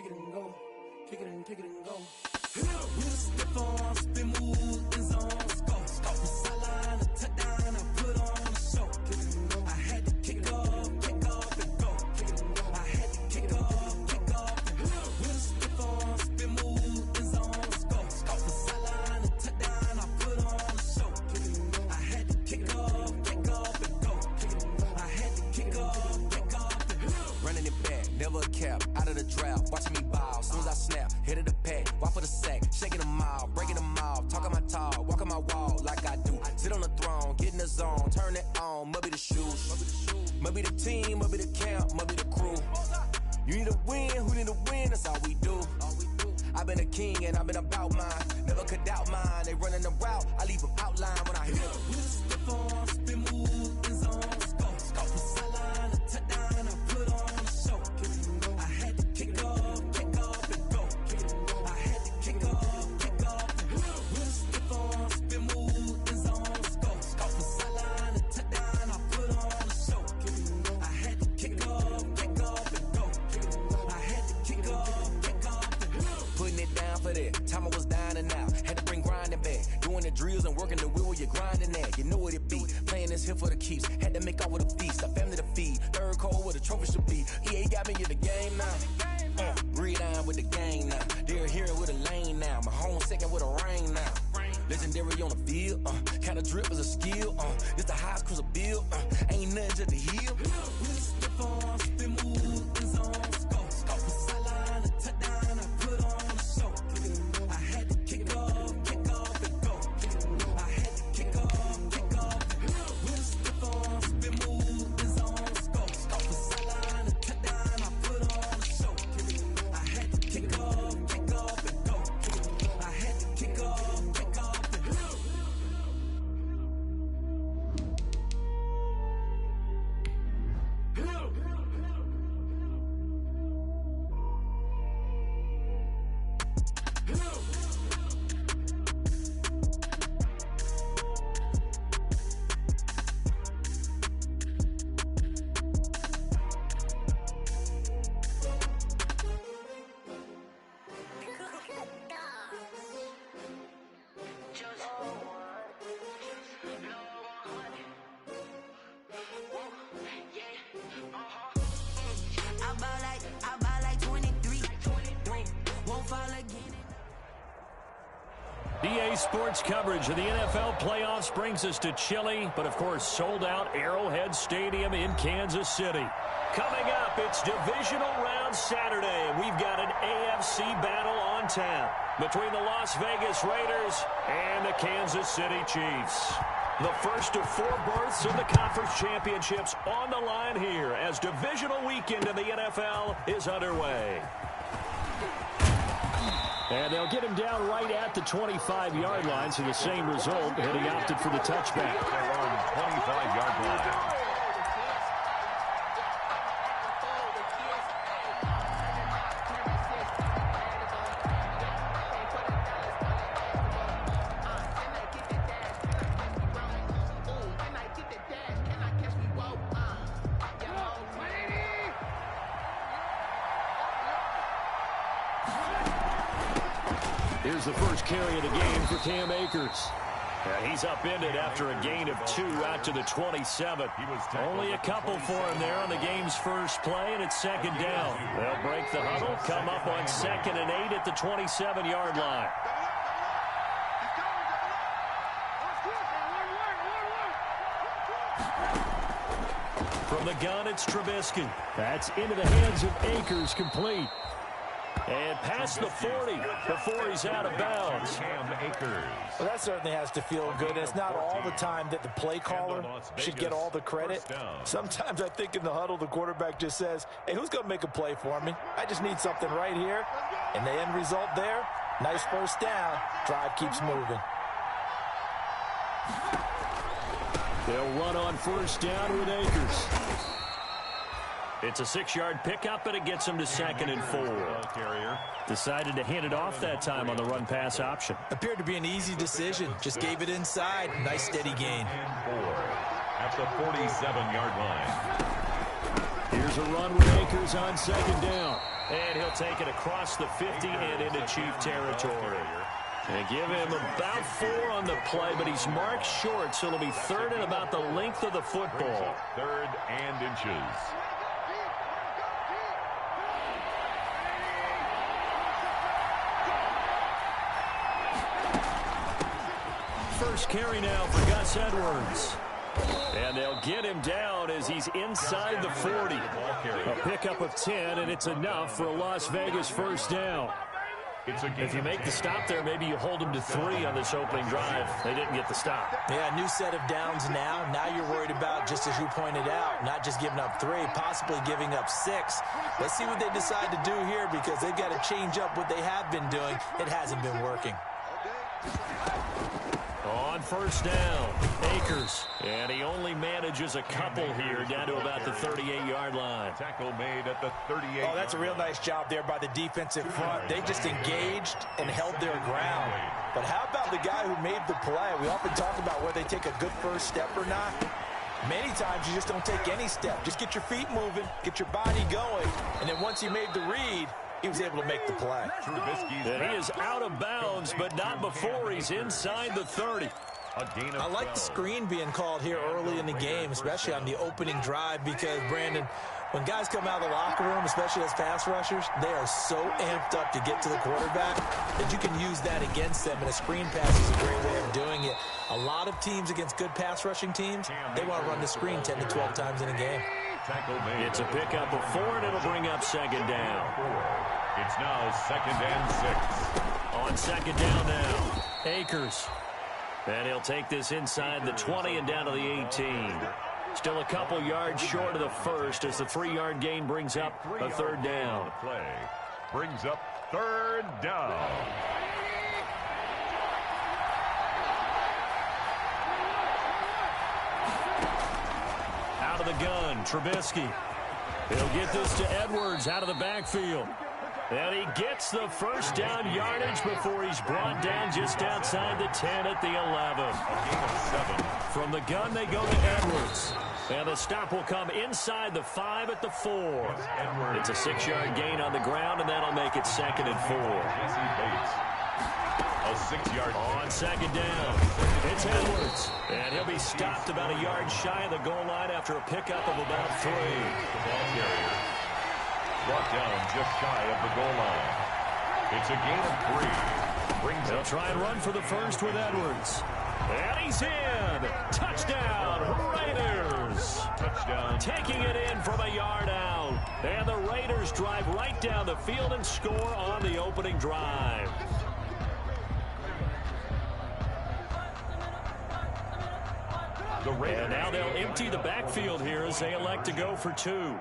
kick it and go. Kick it and go. With a stiff arm, spin move, in zone, go. From sideline to touchdown, I put on a show. Kick it and go. I had to kick off and go. Kick it and go. I had to kick off and go. With a stiff arm, spin move, in zone, go. From sideline to touchdown, I put on a show. Kick it and go. I had to kick off and go. Kick it and go. I had to kick off and go. Running it back, never a cap, out of the draft, watching me ball, soon as I snap, hit of the pack, walk for the sack, shaking them all, breaking them off, talking my talk, walking my wall like I do, sit on the throne, get in the zone, turn it on, must be the shoes, must be the team, must be the camp, must be the crew, you need a win, who need a win, that's all we do, I've been a king and I've been about mine, never could doubt mine, they running the route, I leave them outline when I hit them. With a stiff arm, spin move, in zone, go. From sideline to touchdown, I put on a show. I had to kick off and go. I had to kick off and go. With a stiff arm, spin move, in zone, go. From sideline to touchdown, I put on a show. I had to kick off and go. I had to kick off and go. Putting it down for that, time I was dying and out, had to bring grinding back, doing the drills and working the wheel where you're grinding at, you know what it be, playing this here for the keeps, had to make off with a feast, a family to feed, third cold where the trophy should be, EA got me in the game now, breathe on with the gang now, they're here with a lane now, my home second with a rain now, legendary on the field, kinda drip as a skill, it's the highest cruiser bill, ain't nothing just to heal. With a stiff arm, spin move, in zone, go. From sideline to touchdown, I put on a show. I had to kick off and go. I had to kick off and go. With a stiff arm, spin move, in zone, go. From sideline to touchdown, I put on a show. I had to kick off and go. I had to kick off and go. I buy like 23. Won't fall again. EA Sports coverage of the NFL playoffs brings us to chilly, but of course sold out Arrowhead Stadium in Kansas City. Coming up, it's divisional round Saturday. We've got an AFC battle on tap between the Las Vegas Raiders and the Kansas City Chiefs. The first of 4 berths in the conference championships on the line here as divisional weekend in the NFL is underway. And they'll get him down right at the 25-yard line, so the same result, but he opted for the touchback. They're on 25-yard line. Here's the first carry of the game for Cam Akers. He's upended after a gain of 2 out to the 27. Only a couple for him there on the game's first play, and it's second down. They'll break the huddle, come up on 2nd and 8 at the 27-yard line. From the gun, it's Trubisky. That's into the hands of Akers, complete. And past the 40 before he's out of bounds. Well, that certainly has to feel good. It's not all the time that the play caller should get all the credit. Sometimes I think in the huddle, the quarterback just says, hey, who's going to make a play for me? I just need something right here. And the end result there, nice first down. Drive keeps moving. They'll run on first down with Akers. It's a 6-yard pickup, and it gets him to 2nd and 4. Decided to hand it off that time on the run-pass option. Appeared to be an easy decision. Just gave it inside. Nice steady gain. At the 47-yard line. Here's a run with Akers on 2nd down. And he'll take it across the 50 and into Chief territory. And give him about 4 on the play, but he's marked short, so it'll be third and about the length of the football. Third and inches. First carry now for Gus Edwards. And they'll get him down as he's inside the 40. A pickup of 10, and it's enough for a Las Vegas first down. If you make the stop there, maybe you hold them to 3 on this opening drive. They didn't get the stop. Yeah, new set of downs now. Now you're worried about, just as you pointed out, not just giving up 3, possibly giving up 6. Let's see what they decide to do here, because they've got to change up what they have been doing. It hasn't been working. On first down, Akers. And he only manages a couple here, down to about the 38-yard line. Tackle made at the 38. Oh, that's a real nice job there by the defensive front. They just engaged and held their ground. But how about the guy who made the play? We often talk about whether they take a good first step or not. Many times you just don't take any step. Just get your feet moving, get your body going, and then once he made the read, he was able to make the play. And he is out of bounds, but not before he's inside the 30. I like the screen being called here early in the game, especially on the opening drive, because, Brandon, when guys come out of the locker room, especially as pass rushers, they are so amped up to get to the quarterback that you can use that against them, and a screen pass is a great way of doing it. A lot of teams against good pass rushing teams, they want to run the screen 10 to 12 times in a game. It's a pickup of 4, and it'll bring up second down. It's now 2nd and 6. On second down now, Akers. And he'll take this inside the 20 and down to the 18. Still a couple yards short of the first as the 3-yard gain brings up a third down. Play brings up third down. Out of the gun, Trubisky. He'll get this to Edwards out of the backfield. And he gets the first down yardage before he's brought down just outside the 10 at the 11. From the gun, they go to Edwards. And the stop will come inside the 5 at the 4. It's a 6-yard gain on the ground, and that'll make it 2nd and 4. A 6-yard on second down. It's Edwards. And he'll be stopped about a yard shy of the goal line after a pickup of about 3. The ball carrier brought down just shy of the goal line. It's a gain of 3. They'll try and run for the first with Edwards. And he's in. Touchdown, Raiders. Touchdown. Taking it in from a yard out. And the Raiders drive right down the field and score on the opening drive. And now they'll empty the backfield here as they elect to go for 2.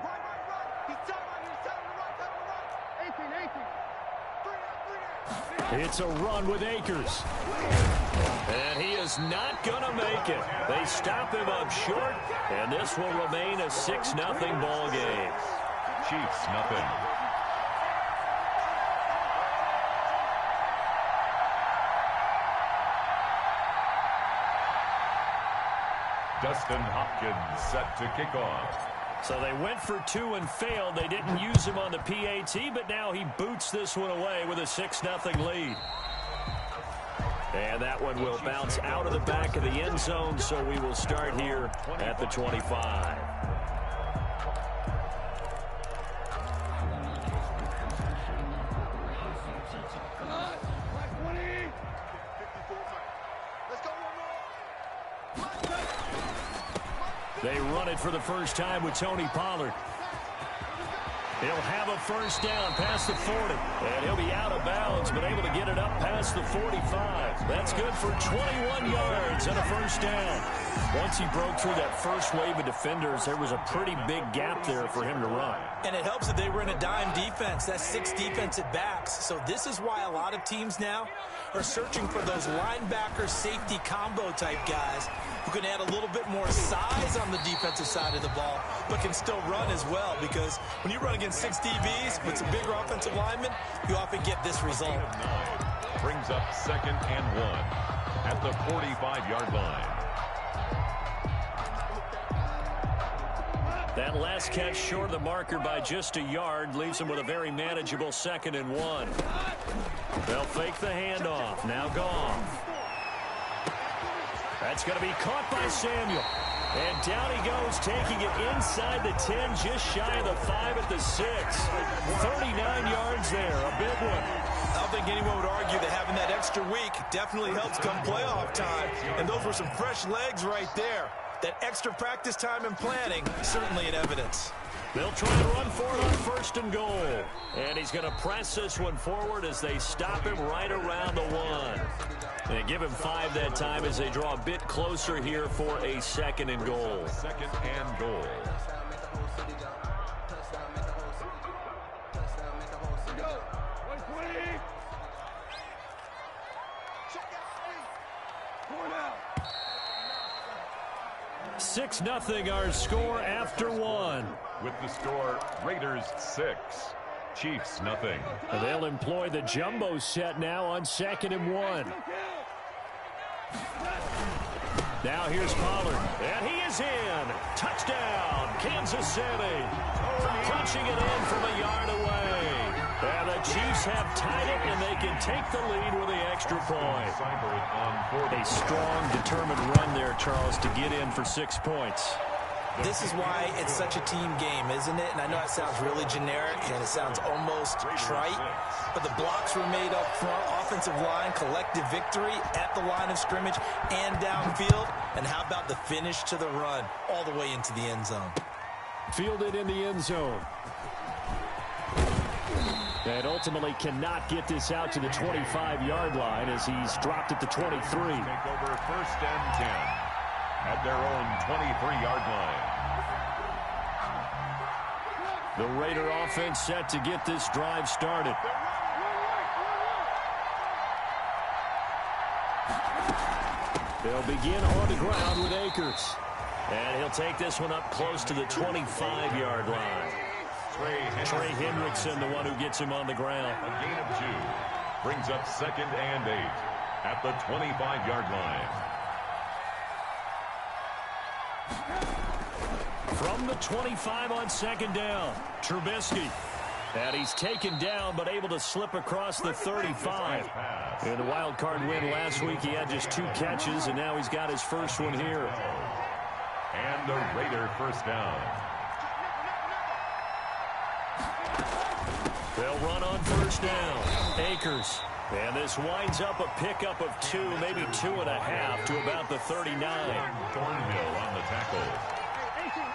It's a run with Akers. And he is not going to make it. They stop him up short, and this will remain a 6-0 ball game. Chiefs nothing. Dustin Hopkins set to kick off. So they went for 2 and failed. They didn't use him on the PAT, but now he boots this one away with a 6-0 lead. And that one will bounce out of the back of the end zone, so we will start here at the 25. They run it for the first time with Tony Pollard. He'll have a first down past the 40. And he'll be out of bounds, but able to get it up past the 45. That's good for 21 yards and a first down. Once he broke through that first wave of defenders, there was a pretty big gap there for him to run. And it helps that they were in a dime defense. That's 6 defensive backs. So this is why a lot of teams now are searching for those linebacker safety combo type guys who can add a little bit more size on the defensive side of the ball, but can still run as well, because when you run against 6 DBs with some bigger offensive linemen, you often get this result. Brings up 2nd and 1 at the 45-yard line. That last catch short of the marker by just a yard leaves him with a very manageable 2nd and 1. They'll fake the handoff. Now Goff. That's going to be caught by Samuel. And down he goes, taking it inside the 10, just shy of the 5 at the 6. 39 yards there, a big one. I don't think anyone would argue that having that extra week definitely helps come playoff time. And those were some fresh legs right there. That extra practice time and planning, certainly in evidence. They'll try to run for it on 1st and goal. And he's going to press this one forward as they stop him right around the 1. They give him 5 that time as they draw a bit closer here for a 2nd and goal. 2nd and goal. Six 0 our score after 1. With the score, Raiders 6, Chiefs 0. They'll employ the jumbo set now on 2nd and 1. Now here's Pollard, and he is in. Touchdown, Kansas City. Punching it in from a yard away. And the Chiefs have tied it, and they can take the lead with the extra point. A strong, determined run there, Charles, to get in for 6 points. This is why it's such a team game, isn't it? And I know it sounds really generic and it sounds almost trite, but the blocks were made up front, offensive line, collective victory at the line of scrimmage and downfield. And how about the finish to the run all the way into the end zone? Fielded in the end zone. And ultimately cannot get this out to the 25-yard line as he's dropped at the 23. Take over 1st and 10 at their own 23-yard line. The Raider offense set to get this drive started. They'll begin on the ground with Akers. And he'll take this one up close to the 25-yard line. Trey Hendrickson, the one who gets him on the ground. A gain of 2 brings up 2nd and 8 at the 25-yard line. From the 25 on 2nd down, Trubisky. And he's taken down but able to slip across the 35. In the wild card win last week, he had just 2 catches, and now he's got his first one here. And the Raider 1st down. They'll run on 1st down. Akers. And this winds up a pickup of 2, maybe 2.5 to about the 39. Thornhill on the tackle.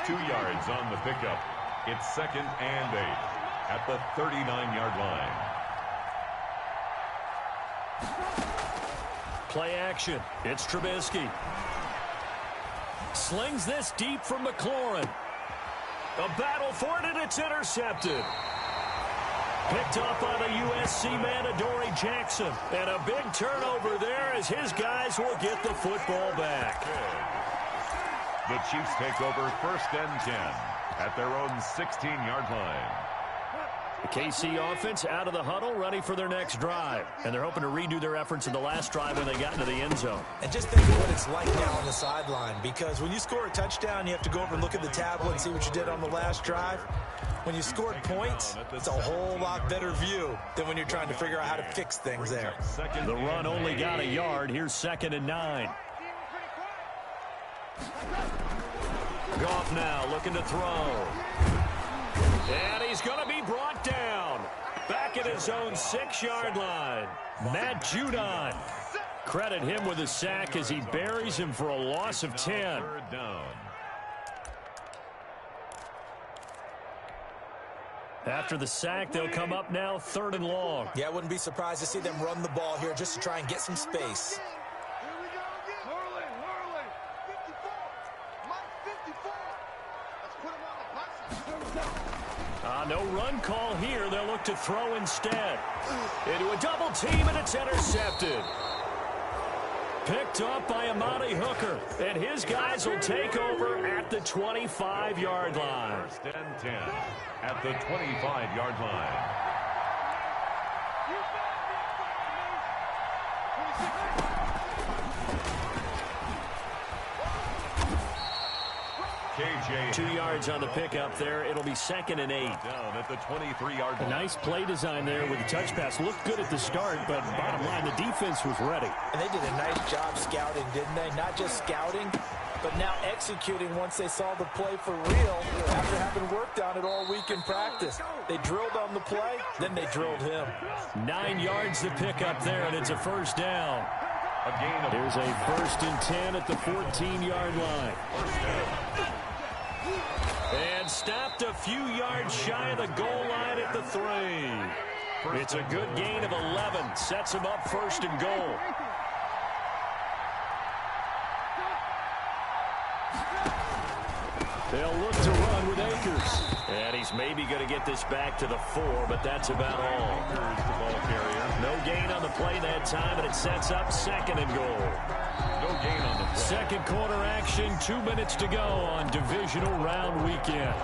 2 yards on the pickup. It's 2nd and 8 at the 39-yard line. Play action. It's Trubisky. Slings this deep from McLaurin. A battle for it, and it's intercepted. Picked up by the USC man, Adoree Jackson. And a big turnover there as his guys will get the football back. The Chiefs take over 1st and 10 at their own 16-yard line. The KC offense out of the huddle, ready for their next drive. And they're hoping to redo their efforts in the last drive when they got into the end zone. And just think of what it's like now on the sideline, because when you score a touchdown, you have to go over and look at the tablet and see what you did on the last drive. When you scored points, it's a whole lot better view than when you're trying to figure out how to fix things there. The run only got a yard. Here's 2nd and 9. Goff now looking to throw. And he's going to be brought down. Back at his own 6-yard line. Matt Judon. Credit him with a sack as he buries him for a loss of 10. 3rd down. After the sack, they'll come up now 3rd and long. Yeah, I wouldn't be surprised to see them run the ball here just to try and get some space. No run call here. They'll look to throw instead. Into a double team, and it's intercepted. Picked up by Amani Hooker. And his guys will take over at the 25-yard line. 1st and 10 at the 25-yard line. 2 yards on the pickup there. It'll be 2nd and 8. Down at the 23-yard line. A nice play design there with the touch pass. Looked good at the start, but bottom line, the defense was ready. And they did a nice job scouting, didn't they? Not just scouting, but now executing once they saw the play for real after having worked on it all week in practice. They drilled on the play, then they drilled him. 9 yards to pick up there, and it's a first down. Here's a 1st and 10 at the 14-yard line. And stopped a few yards shy of the goal line at the 3. It's a good gain of 11. Sets him up 1st and goal. They'll look to run with Akers. And he's maybe going to get this back to the 4, but that's about all. Here's the ball carrier. No gain on the play that time, and it sets up 2nd and goal. No gain on the play. Second quarter action, 2 minutes to go on divisional round weekend.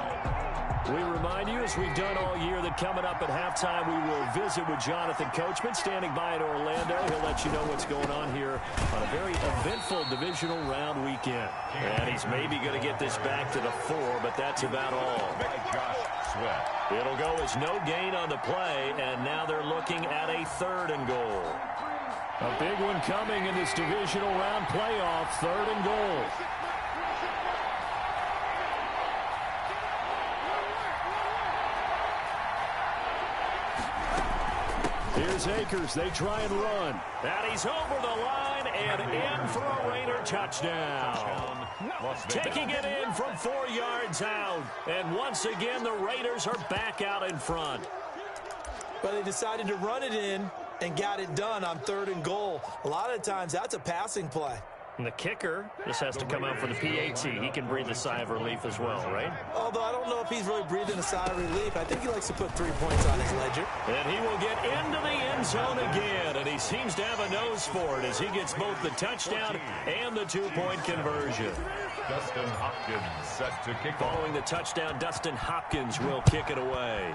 We remind you, as we've done all year, that coming up at halftime, we will visit with Jonathan Coachman, standing by in Orlando. He'll let you know what's going on here on a very eventful divisional round weekend. And he's maybe going to get this back to the 4, but that's about all. It'll go as no gain on the play, and now they're looking at a 3rd and goal. A big one coming in this divisional round playoff, 3rd and goal. Here's Akers. They try and run. And he's over the line and in for a Raider touchdown. Taking it in from 4 yards out. And once again, the Raiders are back out in front. But they decided to run it in and got it done on 3rd and goal. A lot of times, that's a passing play. And the kicker just has to come out for the PAT. He can breathe a sigh of relief as well, right? Although I don't know if he's really breathing a sigh of relief. I think he likes to put 3 points on his ledger. And he will get into the end zone again, and he seems to have a nose for it as he gets both the touchdown and the 2-point conversion. Dustin Hopkins set to kick off. Following the touchdown, Dustin Hopkins will kick it away.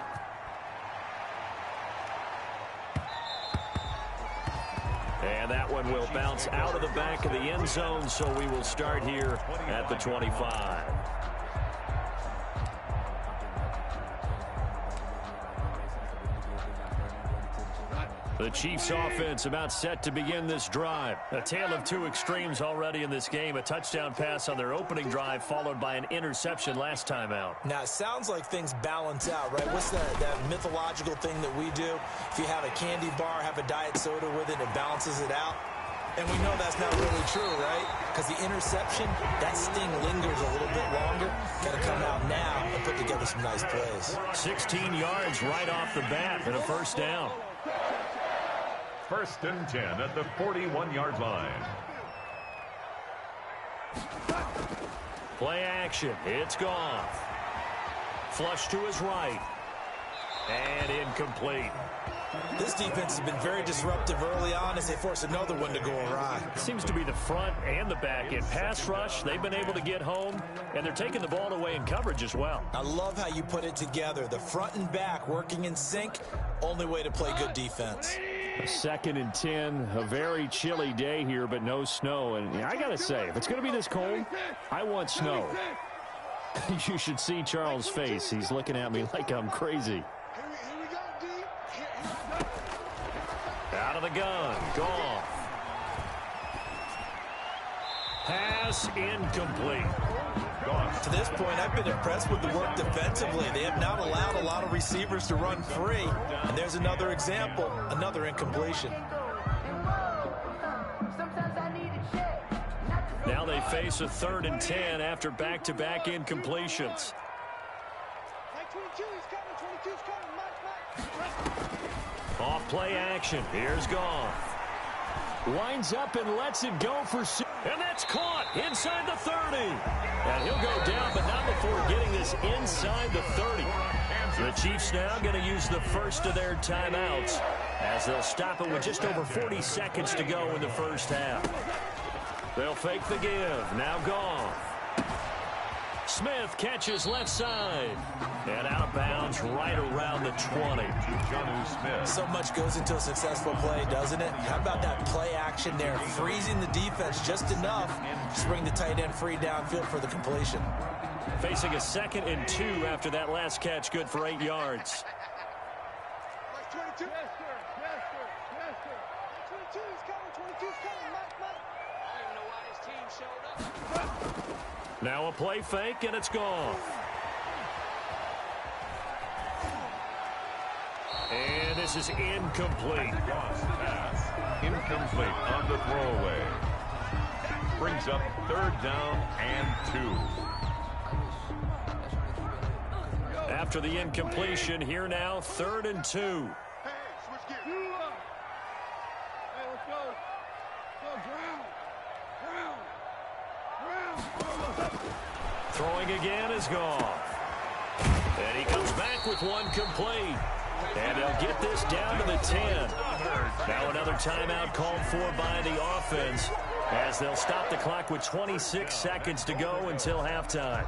And that one will bounce out of the back of the end zone, so we will start here at the 25. The Chiefs offense about set to begin this drive. A tale of 2 extremes already in this game. A touchdown pass on their opening drive followed by an interception last time out. Now, it sounds like things balance out, right? What's that mythological thing that we do? If you have a candy bar, have a diet soda with it, it balances it out. And we know that's not really true, right? Because the interception, that sting lingers a little bit longer. Got to come out now and put together some nice plays. 16 yards right off the bat and a first down. 1st and 10 at the 41-yard line. Play action. It's Goff. Flush to his right. And incomplete. This defense has been very disruptive early on as they force another one to go awry. Seems to be the front and the back. In pass rush, they've been able to get home, and they're taking the ball away in coverage as well. I love how you put it together. The front and back working in sync. Only way to play good defense. 2nd and 10, a very chilly day here, but no snow. And I got to say, if it's going to be this cold, I want snow. You should see Charles' face. He's looking at me like I'm crazy. Out of the gun, Goff. Pass incomplete. To this point, I've been impressed with the work defensively. They have not allowed a lot of receivers to run free. And there's another example, another incompletion. Now they face a 3rd and 10 after back-to-back incompletions. Off play action. Here's Goff. Winds up and lets it go for six. And that's caught inside the 30. And he'll go down, but not before getting this inside the 30. The Chiefs now going to use the first of their timeouts as they'll stop it with just over 40 seconds to go in the first half. They'll fake the give. Now Goff. Smith catches left side. And out of bounds right around the 20. So much goes into a successful play, doesn't it? How about that play action there? Freezing the defense just enough to bring the tight end free downfield for the completion. Facing a 2nd and 2 after that last catch, good for 8 yards. 22. Yes, sir. Yes, sir. Yes, sir. 22 is coming. 22 is coming. Mike. I don't even know why his team showed up. Now a play fake, and it's gone. And this is incomplete. Pass. Incomplete on the throwaway. Brings up 3rd down and 2. After the incompletion, here now, 3rd and 2. Hey, switch gears. Hey, let's go. Ground. Throwing again is gone. And he comes back with one complete. And they'll get this down to the 10. Now another timeout called for by the offense, as they'll stop the clock with 26 seconds to go until halftime.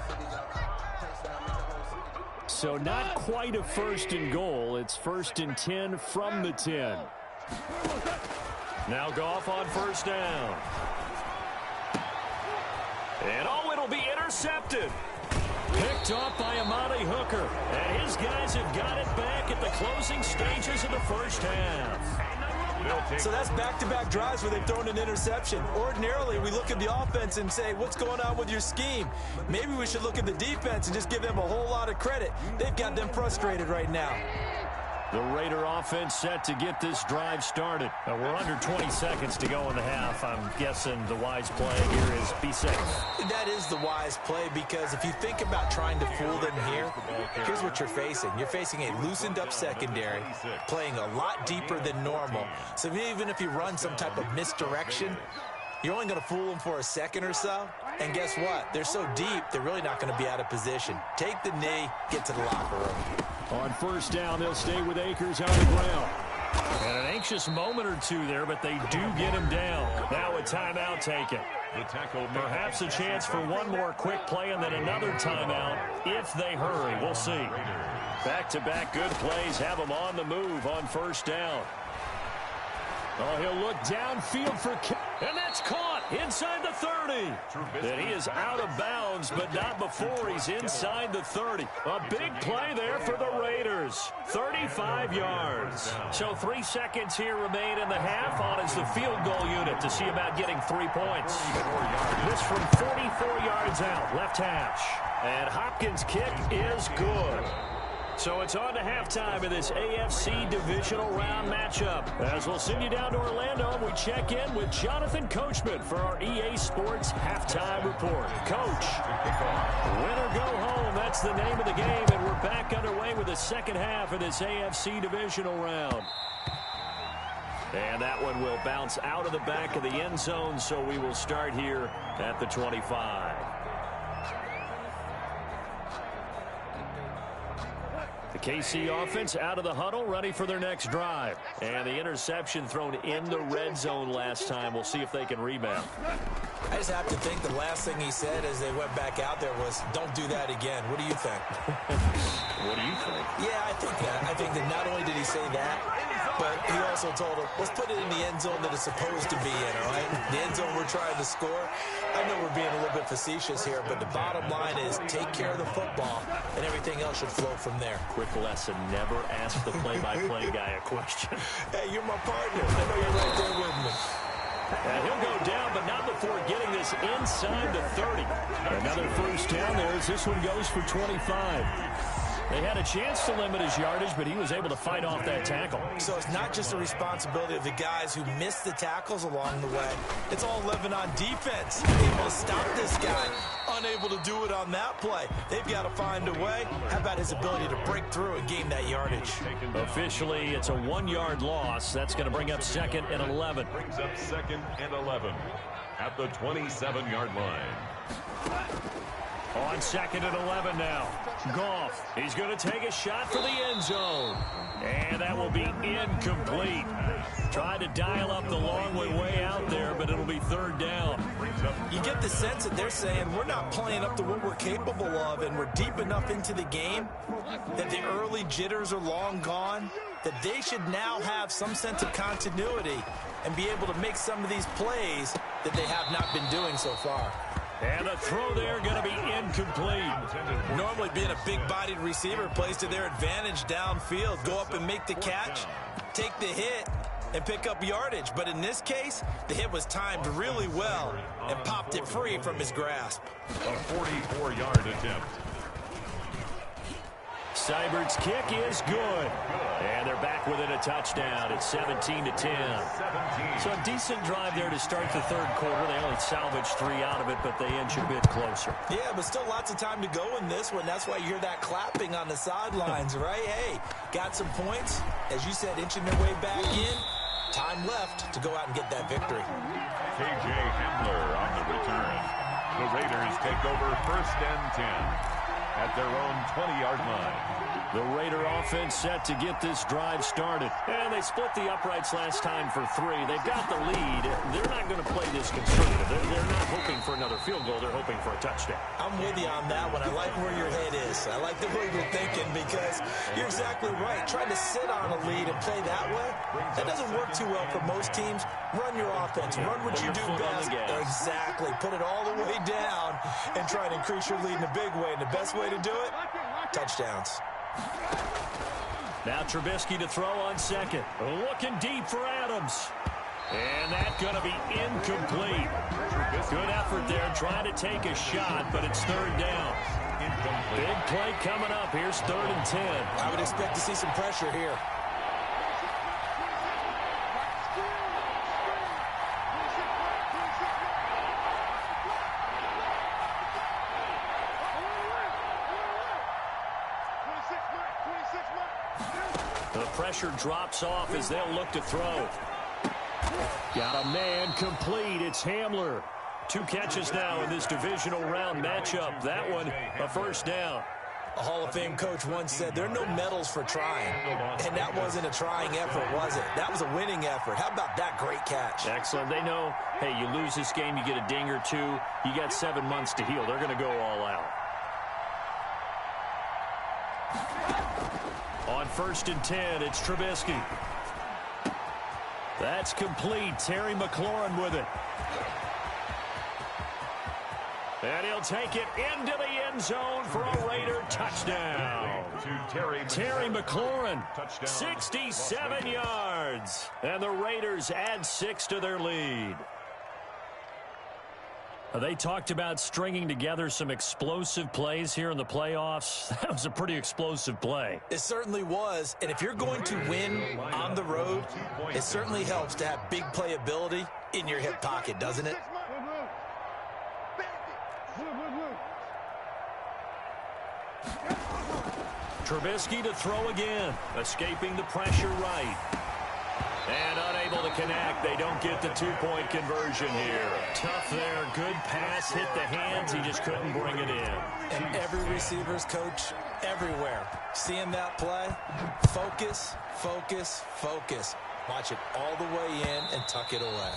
So not quite a 1st and goal. It's 1st and 10 from the 10. Now Goff on 1st down. And it'll be intercepted. Picked off by Amani Hooker. And his guys have got it back at the closing stages of the 1st half. So that's back-to-back drives where they've thrown an interception. Ordinarily, we look at the offense and say, what's going on with your scheme? Maybe we should look at the defense and just give them a whole lot of credit. They've got them frustrated right now. The Raider offense set to get this drive started. We're under 20 seconds to go in the half. I'm guessing the wise play here is be safe. That is the wise play, because if you think about trying to fool them here, here's what you're facing. You're facing a loosened-up secondary, playing a lot deeper than normal. So even if you run some type of misdirection, you're only going to fool them for a second or so. And guess what? They're so deep, they're really not going to be out of position. Take the knee, get to the locker room. On 1st down, they'll stay with Akers on the ground. And an anxious moment or two there, but they do get him down. Now a timeout taken. Perhaps a chance for one more quick play and then another timeout if they hurry. We'll see. Back-to-back good plays have him on the move on 1st down. Oh, he'll look downfield for and that's caught inside the 30. And he is out of bounds, but not before he's inside the 30. A big play there for the Raiders. 35 yards. So 3 seconds here remain in the half. On is the field goal unit to see about getting 3 points. This from 44 yards out, left hash. And Hopkins' kick is good. So it's on to halftime of this AFC divisional round matchup. As we'll send you down to Orlando, and we check in with Jonathan Coachman for our EA Sports halftime report. Coach, win or go home, that's the name of the game, and we're back underway with the 2nd half of this AFC divisional round. And that one will bounce out of the back of the end zone, so we will start here at the 25. The KC offense out of the huddle, ready for their next drive. And the interception thrown in the red zone last time. We'll see if they can rebound. I just have to think the last thing he said as they went back out there was, don't do that again. What do you think? What do you think? Yeah, I think that. I think that not only did he say that, but he also told him, let's put it in the end zone that it's supposed to be in, all right? The end zone we're trying to score. I know we're being a little bit facetious here, but the bottom line is take care of the football, and everything else should flow from there. Quick lesson, never ask the play-by-play guy a question. Hey, you're my partner. I know you're right there with me. And he'll go down, but not before getting this inside the 30. Another 1st down there as this one goes for 25. They had a chance to limit his yardage, but he was able to fight off that tackle. So it's not just the responsibility of the guys who missed the tackles along the way. It's all living on defense. Able to stop this guy, unable to do it on that play. They've got to find a way. How about his ability to break through and gain that yardage? Officially, it's a 1-yard loss. That's going to bring up 2nd and 11. Brings up 2nd and 11 at the 27-yard line. On 2nd and 11 now. Goff. He's going to take a shot for the end zone. And that will be incomplete. Tried to dial up the long way out there, but it'll be 3rd down. You get the sense that they're saying we're not playing up to what we're capable of, and we're deep enough into the game that the early jitters are long gone, that they should now have some sense of continuity and be able to make some of these plays that they have not been doing so far. And the throw there going to be incomplete. Normally being a big-bodied receiver plays to their advantage downfield. Go up and make the catch, take the hit, and pick up yardage. But in this case, the hit was timed really well and popped it free from his grasp. A 44-yard attempt. Seibert's kick is good. And they're back within a touchdown. It's 17-10. So a decent drive there to start the third quarter. They only salvaged 3 out of it, but they inch a bit closer. Yeah, but still lots of time to go in this one. That's why you hear that clapping on the sidelines, right? Hey, got some points. As you said, inching their way back in. Time left to go out and get that victory. K.J. Hamler on the return. The Raiders take over 1st and 10. At their own 20-yard line. The Raider offense set to get this drive started. And they split the uprights last time for 3. They've got the lead. They're not going to play this conservative. They're not hoping for another field goal. They're hoping for a touchdown. I'm with you on that one. I like where your head is. I like the way you're thinking because you're exactly right. Trying to sit on a lead and play that way, that doesn't work too well for most teams. Run your offense. Run what you do best. Exactly. Put it all the way down and try to increase your lead in a big way. And the best way to do it, touchdowns. Now Trubisky to throw on second. Looking deep for Adams. And that's going to be incomplete. Good effort there trying to take a shot, but it's 3rd down. Big play coming up. Here's 3rd and 10. I would expect to see some pressure here. The pressure drops off as they'll look to throw. Got a man complete. It's Hamler. 2 catches now in this divisional round matchup. That one, a 1st down. A Hall of Fame coach once said, there are no medals for trying. And that wasn't a trying effort, was it? That was a winning effort. How about that great catch? Excellent. They know, hey, you lose this game, you get a ding or 2. You got 7 months to heal. They're going to go all out. On 1st and 10, it's Trubisky. That's complete. Terry McLaurin with it. And he'll take it into the end zone for a Raider touchdown. Terry McLaurin, 67 yards. And the Raiders add 6 to their lead. They talked about stringing together some explosive plays here in the playoffs. That was a pretty explosive play. It certainly was. And if you're going to win on the road, it certainly helps to have big playability in your hip pocket, doesn't it? Trubisky to throw again, escaping the pressure right. And unable to connect. They don't get the 2-point conversion here. Tough there. Good pass. Hit the hands. He just couldn't bring it in. And every receiver's coach everywhere. Seeing that play, focus, focus, focus. Watch it all the way in and tuck it away.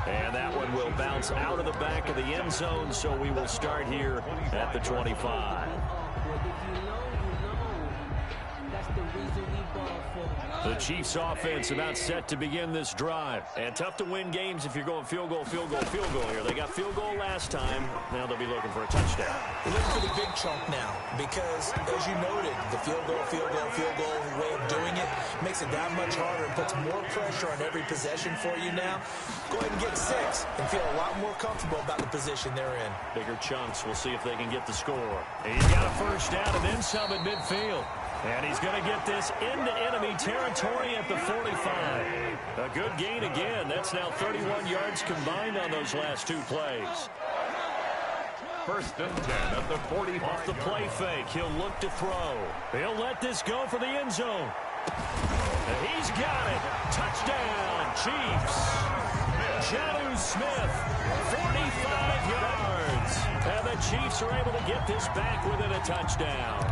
And that one will bounce out of the back of the end zone, so we will start here at the 25. The Chiefs offense about set to begin this drive. And tough to win games if you're going field goal, field goal, field goal here. They got field goal last time. Now they'll be looking for a touchdown. They're looking for the big chunk now because, as you noted, the field goal way of doing it makes it that much harder and puts more pressure on every possession for you now. Go ahead and get 6 and feel a lot more comfortable about the position they're in. Bigger chunks. We'll see if they can get the score. He's got a 1st down and then some at midfield. And he's going to get this into enemy territory at the 45. A good gain again. That's now 31 yards combined on those last 2 plays. 1st and 10 at the 45. Off the play fake, he'll look to throw. He'll let this go for the end zone. And he's got it. Touchdown, Chiefs. Jonnu Smith, 45 yards. And the Chiefs are able to get this back within a touchdown.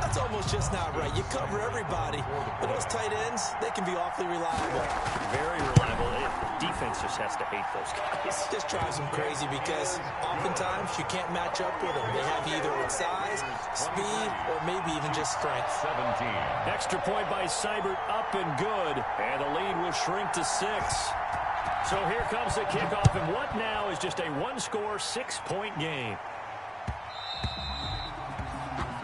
That's almost just not right. You cover everybody, but those tight ends, they can be awfully reliable. Very reliable. Defense just has to hate those guys. It just drives them crazy because oftentimes you can't match up with them. They have either size, speed, or maybe even just strength. 17. Extra point by Seibert, up and good. And the lead will shrink to 6. So here comes the kickoff, and what now is just a one-score, 6-point game.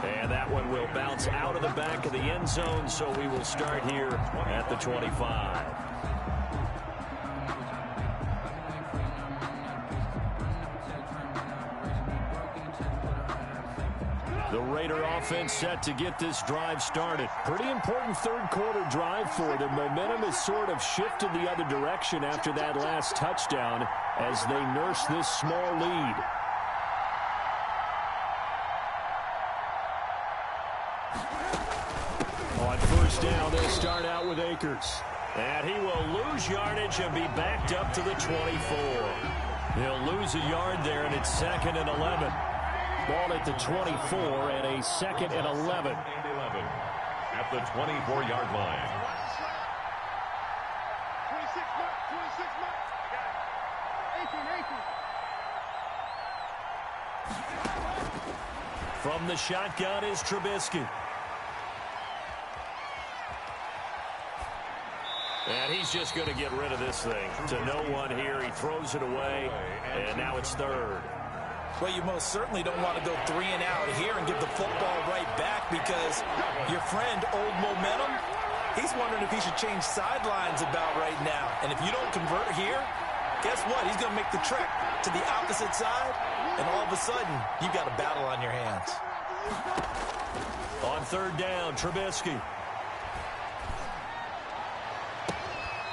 And that one will bounce out of the back of the end zone, so we will start here at the 25. The Raider offense set to get this drive started. Pretty important third-quarter drive for them. Momentum has sort of shifted the other direction after that last touchdown as they nurse this small lead. On first down, they'll start out with Akers. And he will lose yardage and be backed up to the 24. He'll lose a yard there, and it's 2nd and 11. Ball at the 24 and a 2nd and 11. At the 24-yard line. 26 mark, 26 mark. Got it. 18. From the shotgun is Trubisky. And he's just going to get rid of this thing. To no one here. He throws it away, and now it's 3rd. Well, you most certainly don't want to go 3 and out here and give the football right back because your friend, Old Momentum, he's wondering if he should change sidelines about right now. And if you don't convert here, guess what? He's going to make the trek to the opposite side, and all of a sudden, you've got a battle on your hands. On 3rd down, Trubisky.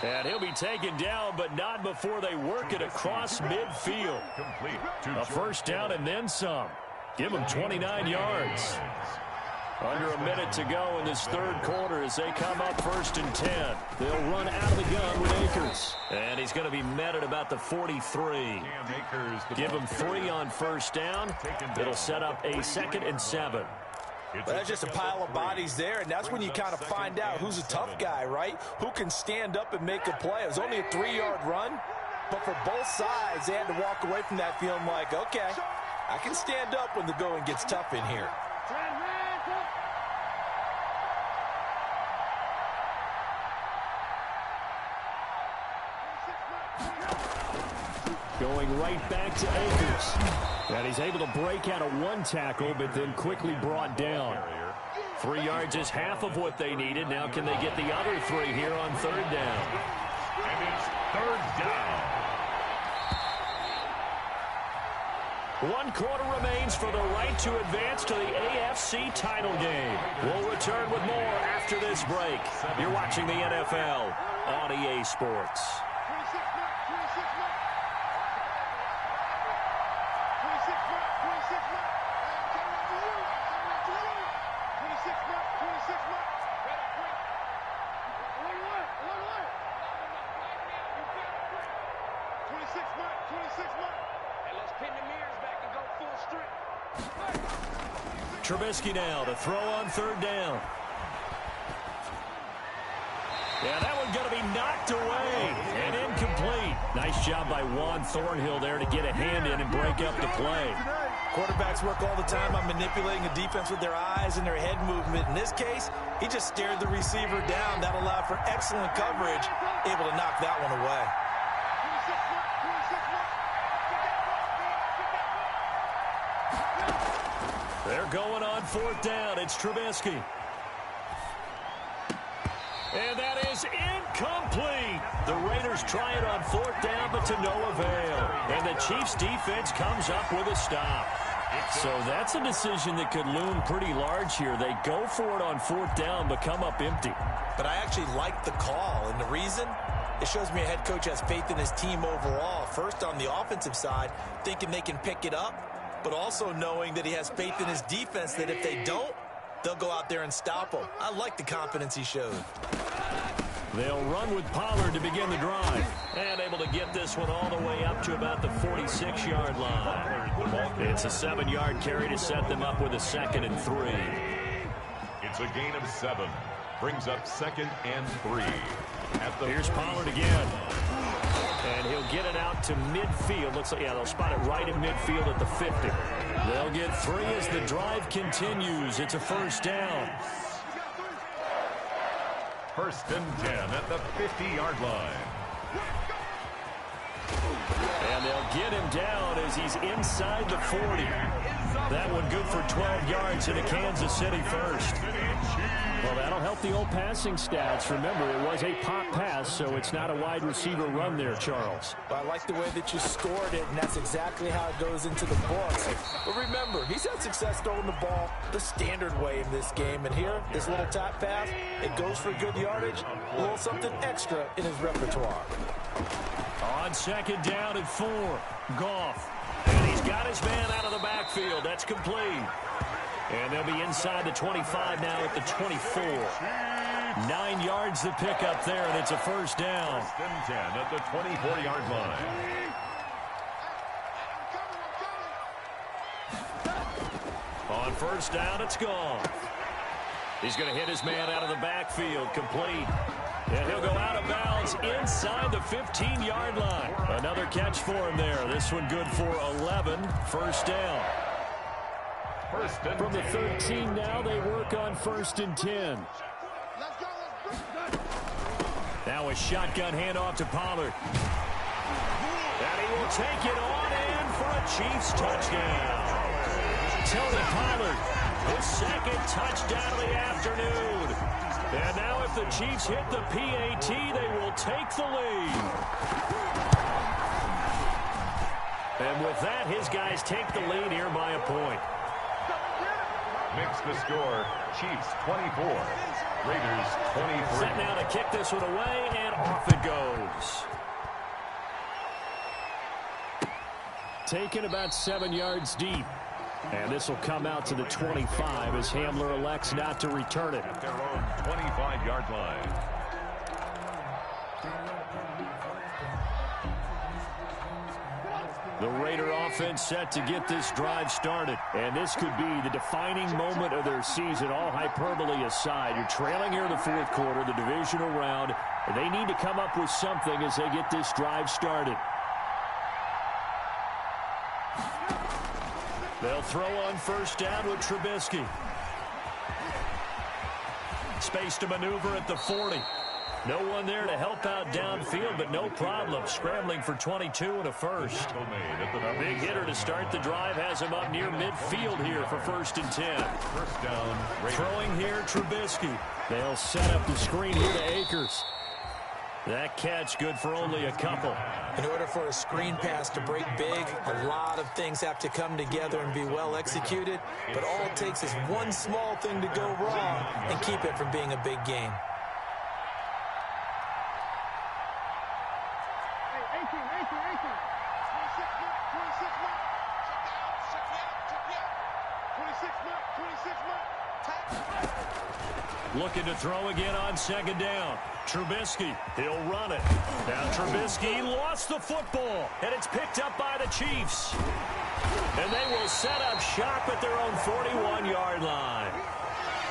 And he'll be taken down, but not before they work it across midfield. A first down and then some. Give them 29 yards. Under a minute to go in this 3rd quarter as they come up 1st and 10. They'll run out of the gun with Akers. And he's going to be met at about the 43. Give him 3 on first down. It'll set up a 2nd and 7. But that's just a pile of bodies there, and that's when you kind of find out who's a tough guy, right? Who can stand up and make a play. It was only a 3-yard run, but for both sides, they had to walk away from that feeling like, okay, I can stand up when the going gets tough in here. Going right back to Akers. And he's able to break out of 1 tackle, but then quickly brought down. 3 yards is half of what they needed. Now can they get the other 3 here on 3rd down? And it's 3rd down. 1 quarter remains for the right to advance to the AFC title game. We'll return with more after this break. You're watching the NFL on EA Sports. 26 mark. Hey, let's pin the mirrors back and go full strength. Trubisky now to throw on 3rd down. Yeah, that one's going to be knocked away and incomplete. Nice job by Juan Thornhill there to get a hand in and break up the play. Quarterbacks work all the time on manipulating the defense with their eyes and their head movement. In this case, he just stared the receiver down. That allowed for excellent coverage, able to knock that one away. They're going on 4th down. It's Trubisky. And that is incomplete. The Raiders try it on 4th down, but to no avail. And the Chiefs defense comes up with a stop. So that's a decision that could loom pretty large here. They go for it on 4th down, but come up empty. But I actually like the call, and the reason? It shows me a head coach has faith in his team overall. First, on the offensive side, thinking they can pick it up, but also knowing that he has faith in his defense that if they don't, they'll go out there and stop them. I like the confidence he showed. They'll run with Pollard to begin the drive. And able to get this one all the way up to about the 46-yard line. It's a 7-yard carry to set them up with a 2nd and 3. It's a gain of 7. Brings up 2nd and 3. Here's Pollard again. And he'll get it out to midfield. Looks like, yeah, they'll spot it right in midfield at the 50. They'll get 3 as the drive continues. It's a 1st down. 1st and 10 at the 50-yard line. him down as he's inside the 40. That one good for 12 yards into Kansas City first. Well, that'll help the old passing stats. Remember, it was a pop pass, so it's not a wide receiver run there, Charles. I like the way that you scored it, and that's exactly how it goes into the books. But remember, he's had success throwing the ball the standard way in this game. And here, this little tap pass, it goes for good yardage, a little something extra in his repertoire. On second down and 4, Goff. And he's got his man out of the backfield. That's complete. And they'll be inside the 25 now at the 24. 9 yards to pick up there, and it's a first down. First and 10 at the 24-yard line. On first down, it's gone. He's going to hit his man out of the backfield, complete. And he'll go out of bounds inside the 15-yard line. Another catch for him there. This one good for 11. First down. From the 13 now, they work on first and 10. Now a shotgun handoff to Pollard. And he will take it on in for a Chiefs touchdown. Tony Pollard, his second touchdown of the afternoon. And now if the Chiefs hit the PAT, they will take the lead. And with that, his guys take the lead here by a point. Makes the score, Chiefs 24, Raiders 23. Set now to kick this one away, and off it goes. Taken about 7 yards deep. And this will come out to the 25 as Hamler elects not to return it. At their own 25-yard line. The Raider offense set to get this drive started. And this could be the defining moment of their season, all hyperbole aside. You're trailing here in the fourth quarter, the divisional round. And they need to come up with something as they get this drive started. They'll throw on first down with Trubisky. Space to maneuver at the 40. No one there to help out downfield, but no problem. Scrambling for 22 and a first. A big hitter to start the drive has him up near midfield here for first and 10. First down. Throwing here, Trubisky. They'll set up the screen here to Akers. That catch good for only a couple. In order for a screen pass to break big, a lot of things have to come together and be well executed. But all it takes is one small thing to go wrong and keep it from being a big game. Looking to throw again on second down. Trubisky, he'll run it. Now Trubisky lost the football, and it's picked up by the Chiefs. And they will set up shop at their own 41-yard line.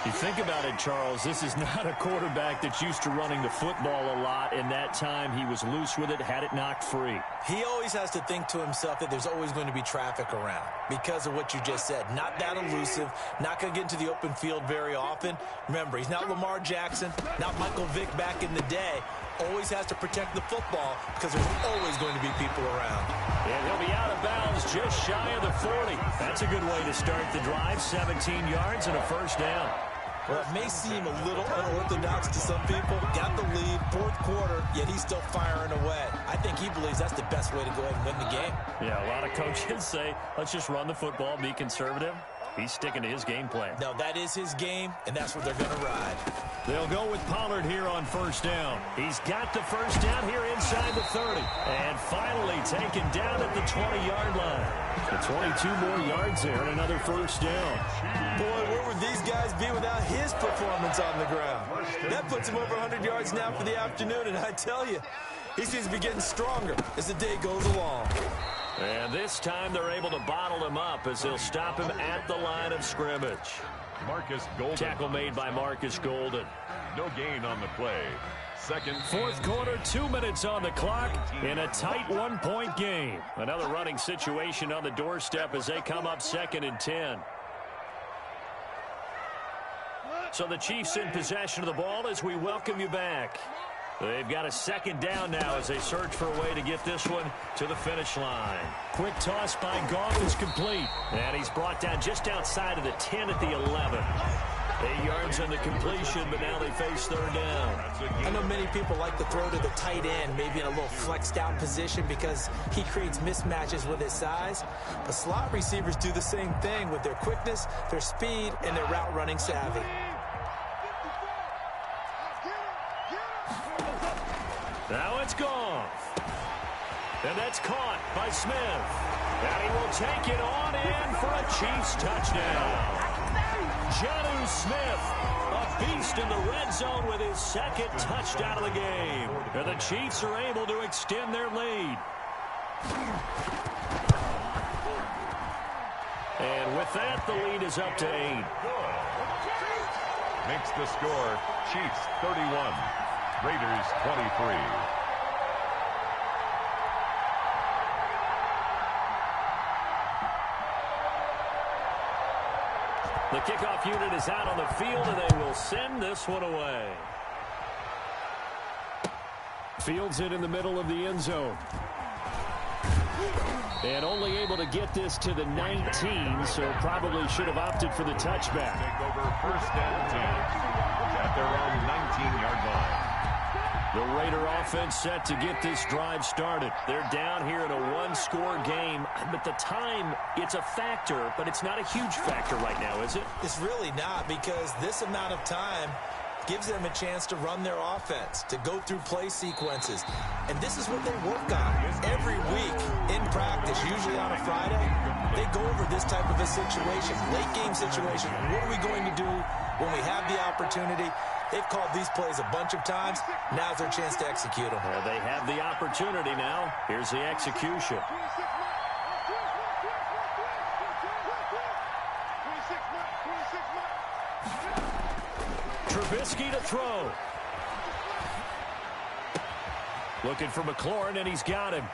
You think about it, Charles, this is not a quarterback that's used to running the football a lot, and that time he was loose with it, had it knocked free. He always has to think to himself that there's always going to be traffic around because of what you just said. Not that elusive, not going to get into the open field very often. Remember, he's not Lamar Jackson, not Michael Vick back in the day. Always has to protect the football because there's always going to be people around. And he'll be out of bounds just shy of the 40. That's a good way to start the drive. 17 yards and a first down. Well, it may seem a little unorthodox to some people. Got the lead, fourth quarter, yet he's still firing away. I think he believes that's the best way to go ahead and win the game. Yeah, a lot of coaches say, let's just run the football, be conservative. He's sticking to his game plan. No, that is his game, and that's what they're going to ride. They'll go with Pollard here on first down. He's got the first down here inside the 30. And finally taken down at the 20-yard line. The 22 more yards there and another first down. Boy, where would these guys be without his performance on the ground? That puts him over 100 yards now for the afternoon, and I tell you, he seems to be getting stronger as the day goes along. And this time they're able to bottle him up as they'll stop him at the line of scrimmage. Marcus Golden. Tackle made by Marcus Golden. No gain on the play. Second. Fourth quarter, 2 minutes on the clock in a tight one-point game. Another running situation on the doorstep as they come up second and 10. So the Chiefs in possession of the ball as we welcome you back. They've got a second down now as they search for a way to get this one to the finish line. Quick toss by Goff is complete. And he's brought down just outside of the 10 at the 11. 8 yards on the completion, but now they face third down. I know many people like to throw to the tight end, maybe in a little flex down position because he creates mismatches with his size. But slot receivers do the same thing with their quickness, their speed, and their route running savvy. Now it's gone. And that's caught by Smith. And he will take it on in for a Chiefs touchdown. Jonnu Smith, a beast in the red zone with his second touchdown of the game. And the Chiefs are able to extend their lead. And with that, the lead is up to 8. Makes the score Chiefs 31, Raiders 23. The kickoff unit is out on the field, and they will send this one away. Fields it in the middle of the end zone. And only able to get this to the 19, so probably should have opted for the touchback. Take over first and 10 at their own 19-yard line. The Raider offense set to get this drive started. They're down here in a one-score game. But the time, it's a factor, but it's not a huge factor right now, is it? It's really not, because this amount of time gives them a chance to run their offense, to go through play sequences. And this is what they work on every week in practice, usually on a Friday. They go over this type of a situation, late-game situation. What are we going to do when we have the opportunity? They've called these plays a bunch of times. Now's their chance to execute them. Well, they have the opportunity now. Here's the execution. Trubisky to throw. Looking for McLaurin, and he's got him.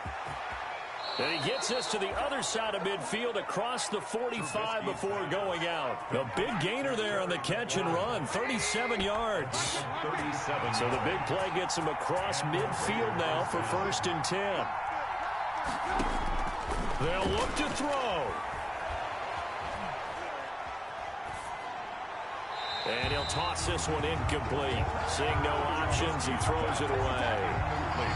And he gets us to the other side of midfield across the 45 before going out. A big gainer there on the catch and run, 37 yards. 37. So the big play gets him across midfield now for first and 10. They'll look to throw. And he'll toss this one incomplete. Seeing no options, he throws it away.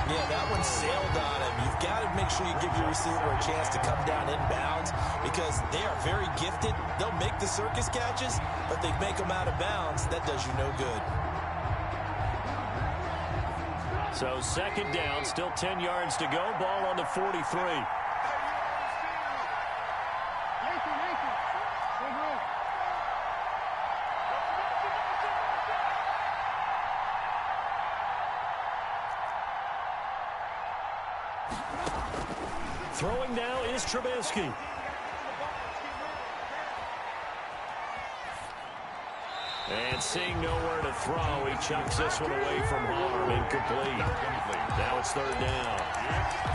Yeah, that one sailed on him. You've got to make sure you give your receiver a chance to come down inbounds because they are very gifted. They'll make the circus catches, but they make them out of bounds. That does you no good. So second down, still 10 yards to go. Ball on the 43. Throwing now is Trubisky. And seeing nowhere to throw, he chucks this one away from harm. Incomplete. Now it's third down.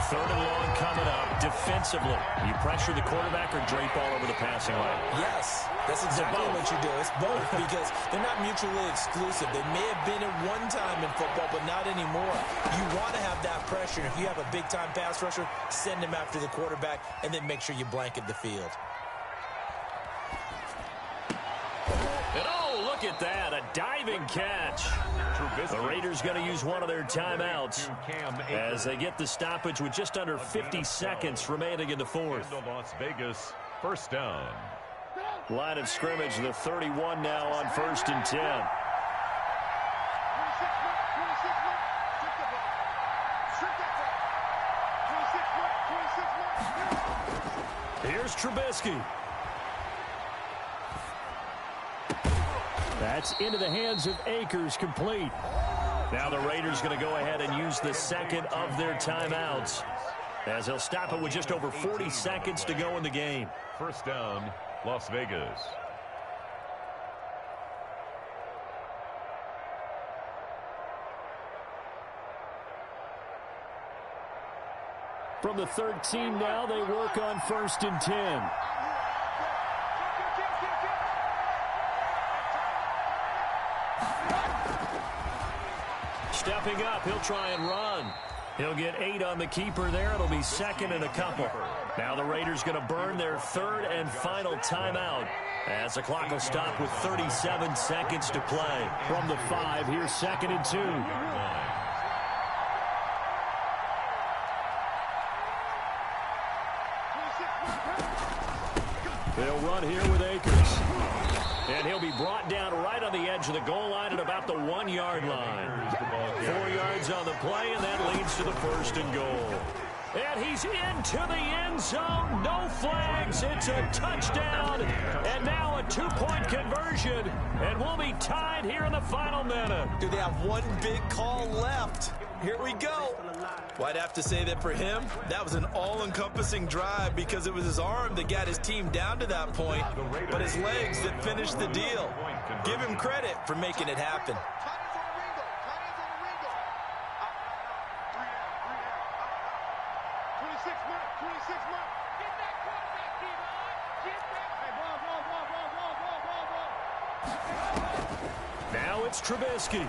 Third and long coming up. Defensively, you pressure the quarterback or drape all over the passing lane? Yes, that's exactly what you do. It's both because they're not mutually exclusive. They may have been at one time in football, but not anymore. You want to have that pressure. If you have a big-time pass rusher, send him after the quarterback, and then make sure you blanket the field. And oh, look at that, a diving catch. The Raiders going to use one of their timeouts as they get the stoppage with just under 50 seconds remaining in the fourth. Las Vegas, first down. Line of scrimmage, the 31 now on first and 10. Here's Trubisky. That's into the hands of Akers, complete. Now the Raiders going to go ahead and use the second of their timeouts as they'll stop it with just over 40 seconds to go in the game. First down, Las Vegas. From the 13 now, they work on first and 10. stepping up. He'll try and run. He'll get 8 on the keeper there. It'll be second and a couple. Now the Raiders going to burn their third and final timeout as the clock will stop with 37 seconds to play. From the 5, here's second and 2. They'll run here with Akers. And he'll be brought down right on the edge of the goal line at about the 1-yard line. 4 yards on the play, and that leads to the first and goal. And he's into the end zone. No flags. It's a touchdown. And now a 2-point conversion. And we'll be tied here in the final minute. Do they have one big call left? Here we go. Well, I'd have to say that for him, that was an all-encompassing drive because it was his arm that got his team down to that point, but his legs that finished the deal. Give him credit for making it happen. Now it's Trubisky.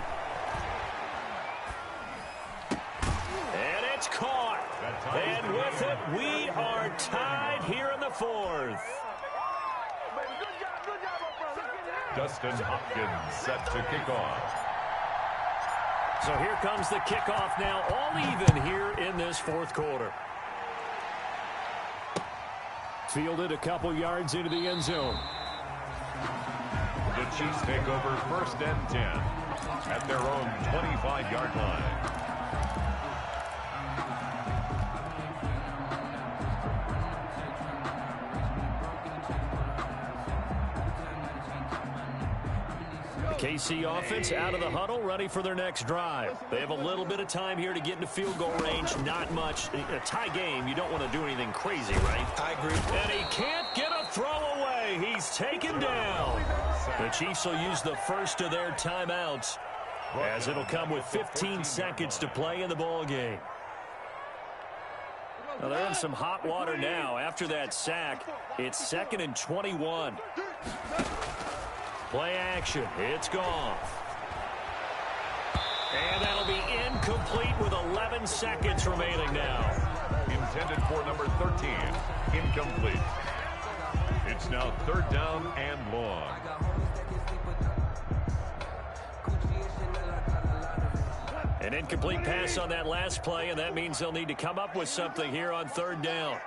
And it's caught. And with it, we are tied here in the 4th. Dustin Hopkins set to kick off. So here comes the kickoff now, all even here in this 4th quarter. Fielded a couple yards into the end zone. The Chiefs take over first and 10 at their own 25-yard line. KC offense out of the huddle, ready for their next drive. They have a little bit of time here to get into field goal range. Not much. A tie game, you don't want to do anything crazy, right? I agree. And he can't get a throw away. He's taken down. The Chiefs will use the first of their timeouts as it'll come with 15 seconds to play in the ball game. Well, they're in some hot water now. After that sack, it's second and 21. Play action. It's gone. And that'll be incomplete with 11 seconds remaining now. Intended for number 13. Incomplete. It's now third down and long. An incomplete pass on that last play, and that means they'll need to come up with something here on third down.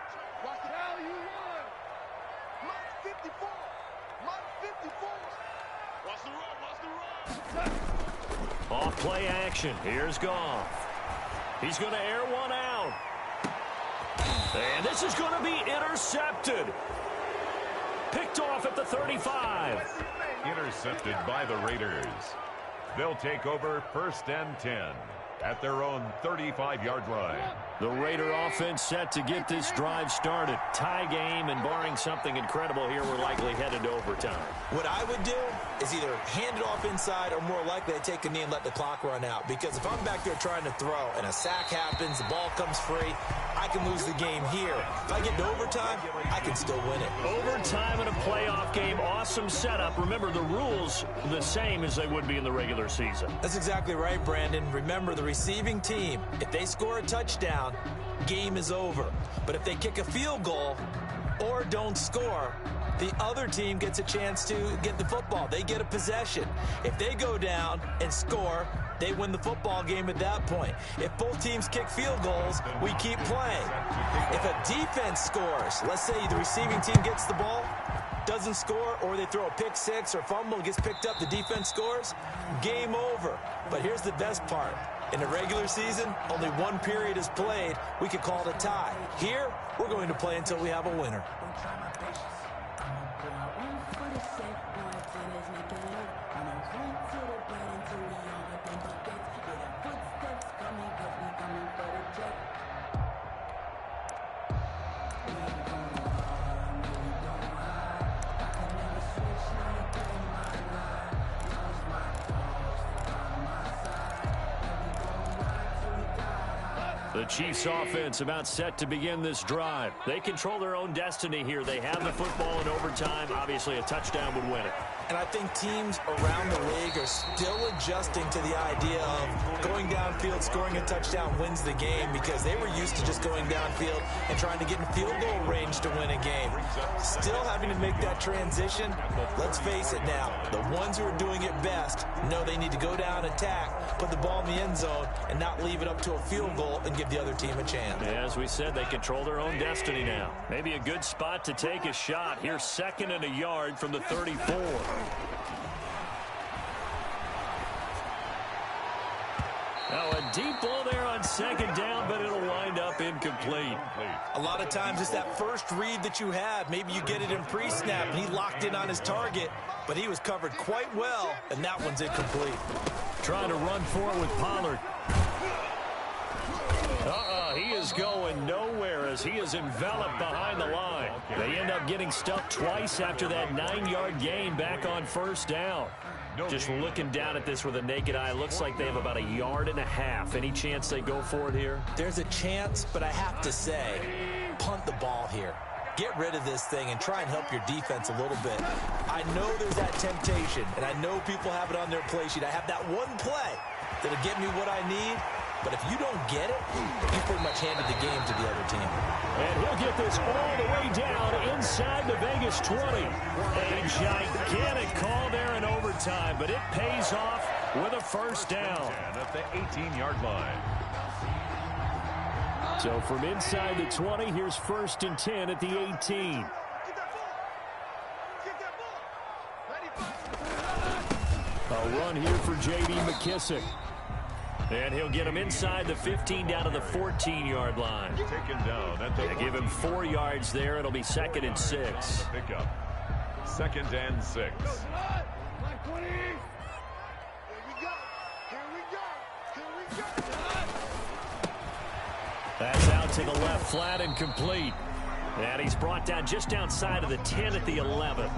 Off play action. Here's Goff. He's going to air one out. And this is going to be intercepted. Picked off at the 35. Intercepted by the Raiders. They'll take over first and 10 at their own 35-yard line. The Raider offense set to get this drive started. Tie game, and barring something incredible here, we're likely headed to overtime. What I would do is either hand it off inside or more likely to take a knee and let the clock run out. Because if I'm back there trying to throw and a sack happens, the ball comes free, I can lose the game here. If I get to overtime, I can still win it. Overtime in a playoff game, awesome setup. Remember, the rules the same as they would be in the regular season. That's exactly right, Brandon. Remember, the receiving team, if they score a touchdown, game is over. But if they kick a field goal or don't score, the other team gets a chance to get the football. They get a possession. If they go down and score, they win the football game at that point. If both teams kick field goals, we keep playing. If a defense scores, let's say the receiving team gets the ball, doesn't score, or they throw a pick six or fumble, gets picked up, the defense scores, game over. But here's the best part. In the regular season, only one period is played. We could call it a tie. Here, we're going to play until we have a winner. The Chiefs offense about set to begin this drive. They control their own destiny here. They have the football in overtime. Obviously, a touchdown would win it. And I think teams around the league are still adjusting to the idea of going downfield, scoring a touchdown wins the game, because they were used to just going downfield and trying to get in field goal range to win a game. Still having to make that transition. Let's face it now, the ones who are doing it best know they need to go down, attack, put the ball in the end zone, and not leave it up to a field goal and give the other team a chance. As we said, they control their own destiny now. Maybe a good spot to take a shot. Here's 2nd and a yard from the 34. Now a deep ball there on 2nd down, but it'll wind up incomplete. A lot of times it's that first read that you have. Maybe you get it in pre-snap, and he locked in on his target, but he was covered quite well, and that one's incomplete. Trying to run for it with Pollard. He is going nowhere as he is enveloped behind the line. They end up getting stuffed twice after that 9-yard gain back on 1st down. Just looking down at this with a naked eye, looks like they have about 1.5 yards. Any chance they go for it here? There's a chance, but I have to say, punt the ball here. Get rid of this thing and try and help your defense a little bit. I know there's that temptation, and I know people have it on their play sheet. I have that one play that'll get me what I need. But if you don't get it, you pretty much handed the game to the other team. And he'll get this all the way down inside the Vegas 20. A gigantic call there in overtime, but it pays off with a 1st down. At the 18-yard line. So from inside the 20, here's 1st and 10 at the 18. A run here for J.D. McKissick. And he'll get him inside the 15 down to the 14-yard line. Taken down at the They give him 4 yards there. It'll be 2nd and 6. Pick up. 2nd and 6. That's out to the left, flat and complete. And he's brought down just outside of the 10 at the 11.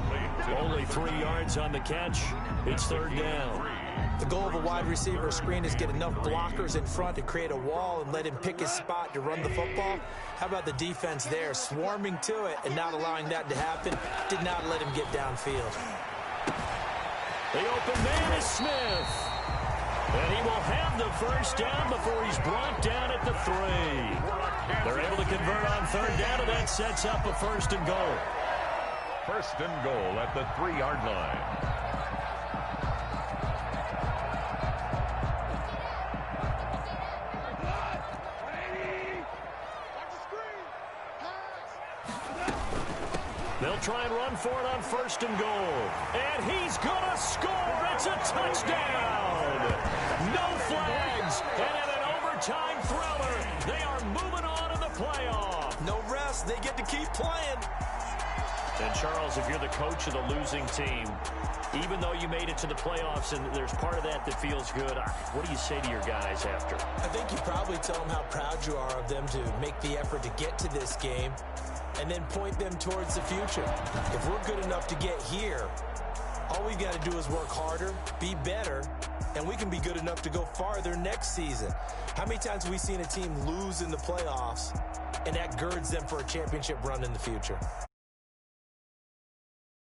Only 3 yards on the catch. It's 3rd down. The goal of a wide receiver screen is get enough blockers in front to create a wall and let him pick his spot to run the football. How about the defense there, swarming to it and not allowing that to happen? Did not let him get downfield. The open man is Smith. And he will have the 1st down before he's brought down at the 3. They're able to convert on 3rd down, and that sets up a 1st and goal. 1st and goal at the 3-yard line. They'll try and run for it on 1st and goal. And he's going to score. It's a touchdown. No flags. And in an overtime thriller, they are moving on in the playoff. No rest. They get to keep playing. And, Charles, if you're the coach of the losing team, even though you made it to the playoffs and there's part of that feels good, what do you say to your guys after? I think you probably tell them how proud you are of them to make the effort to get to this game, and then point them towards the future. If we're good enough to get here, all we've got to do is work harder, be better, and we can be good enough to go farther next season. How many times have we seen a team lose in the playoffs, and that girds them for a championship run in the future?